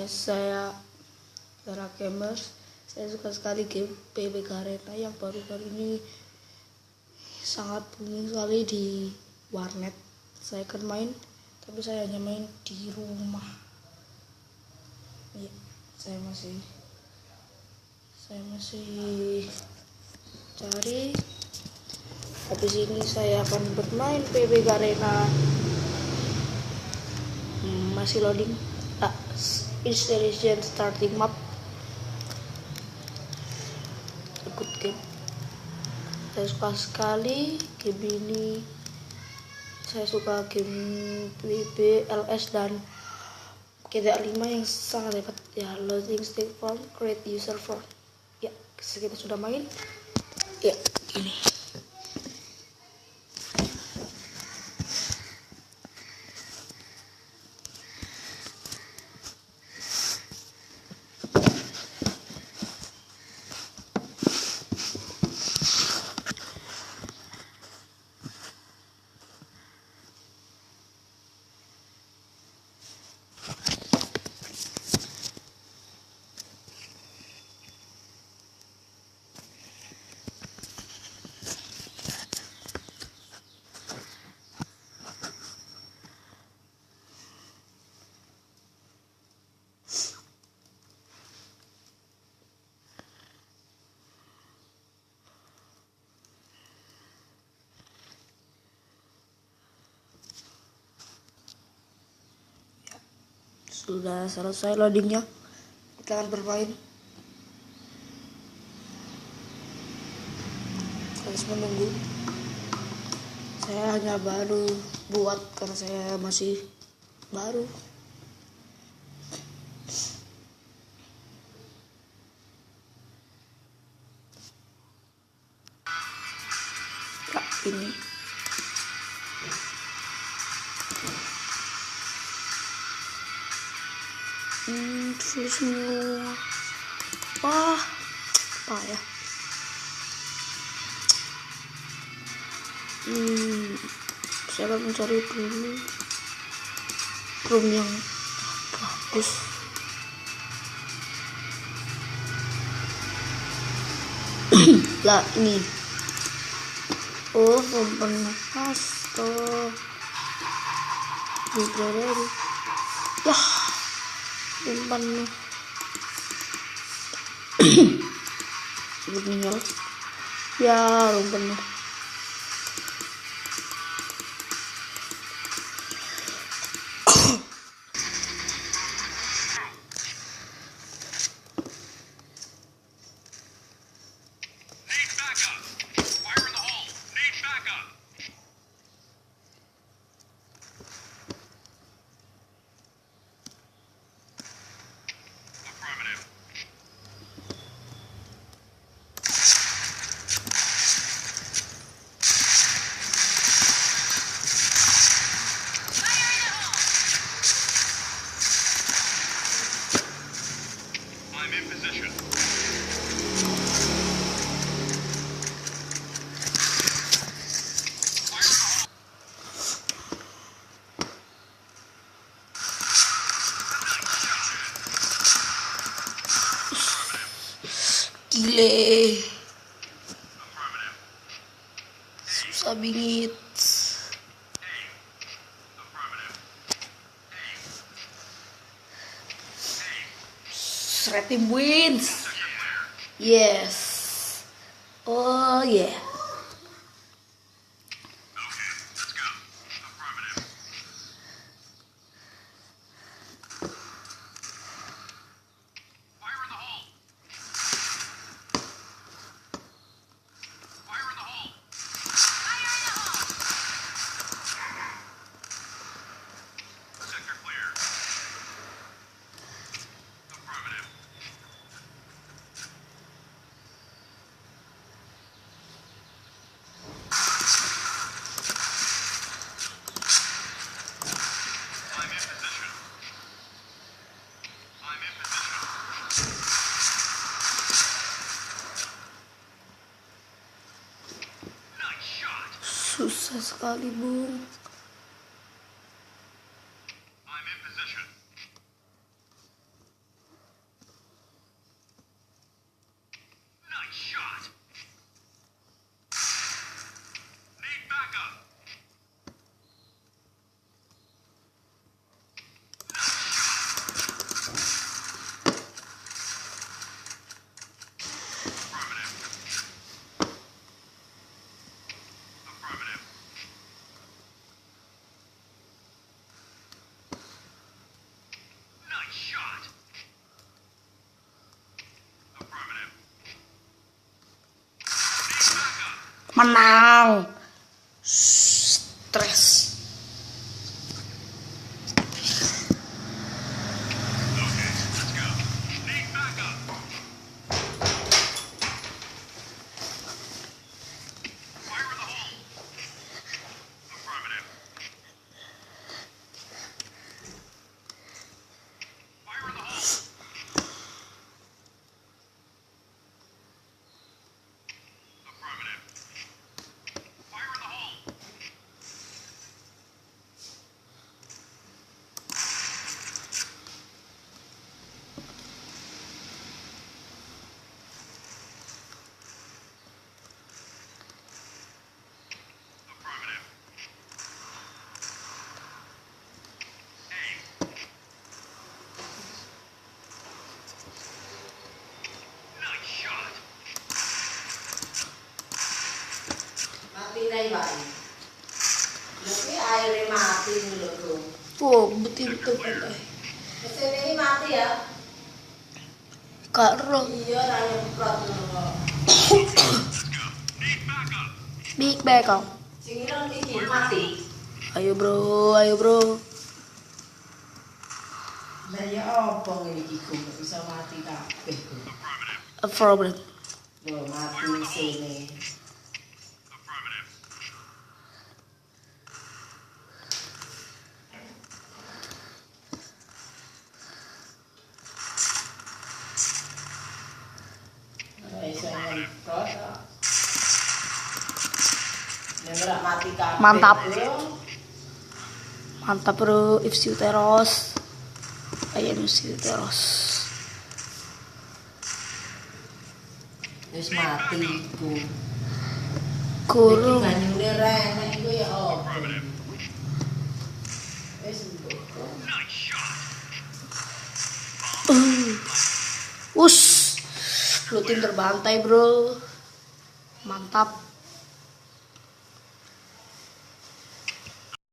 saya Zara Gamers. Saya suka sekali game PB Garena yang baru-baru ini sangat booming sekali di warnet. Saya akan main, tapi saya hanya main di rumah. Ya, saya masih cari. Habis ini saya akan bermain PB Garena. Masih loading. Installation starting map. Good game. Saya suka sekali game ini. Saya suka game PB, LS dan GTA 5 yang sangat hebat. Ya, loading stick form, create user form. Ya, kita sudah main. Ya, ini. Sudah selesai loadingnya, kita akan bermain. Harus menunggu. Saya hanya baru buat karena saya masih baru. Ya, ini. Full semua. Wah, apa ya? Saya akan mencari dulu room yang bagus. Lah, ini. Oh, komponen custom. Library. Yah, simpan nih. Begini ya, rumpen. Gile, susah bingit. Red team wins. Yes. Oh yeah. Susah sekali, Bung. Menang. Stres. Mati nih Pak. Nanti airnya mati nih loh bro. Wow, betul-betul pandai. Mesin ini mati ya? Kak Ro. Iya, raya berat loh. Big backup. Sing ireng iki mati. Ayo bro, ayo bro. Lah ya apa ngene iki kok bisa mati kabeh kok. Affirmative. Loh mati mesine. Mantap. Mantap bro, Ifsiu Teros. Ayo Ifsiu Teros. Wis mati iku. Kurung. Banyune renek iku ya apa? Wis mbok. Us. Lu tim terbantai bro. Mantap.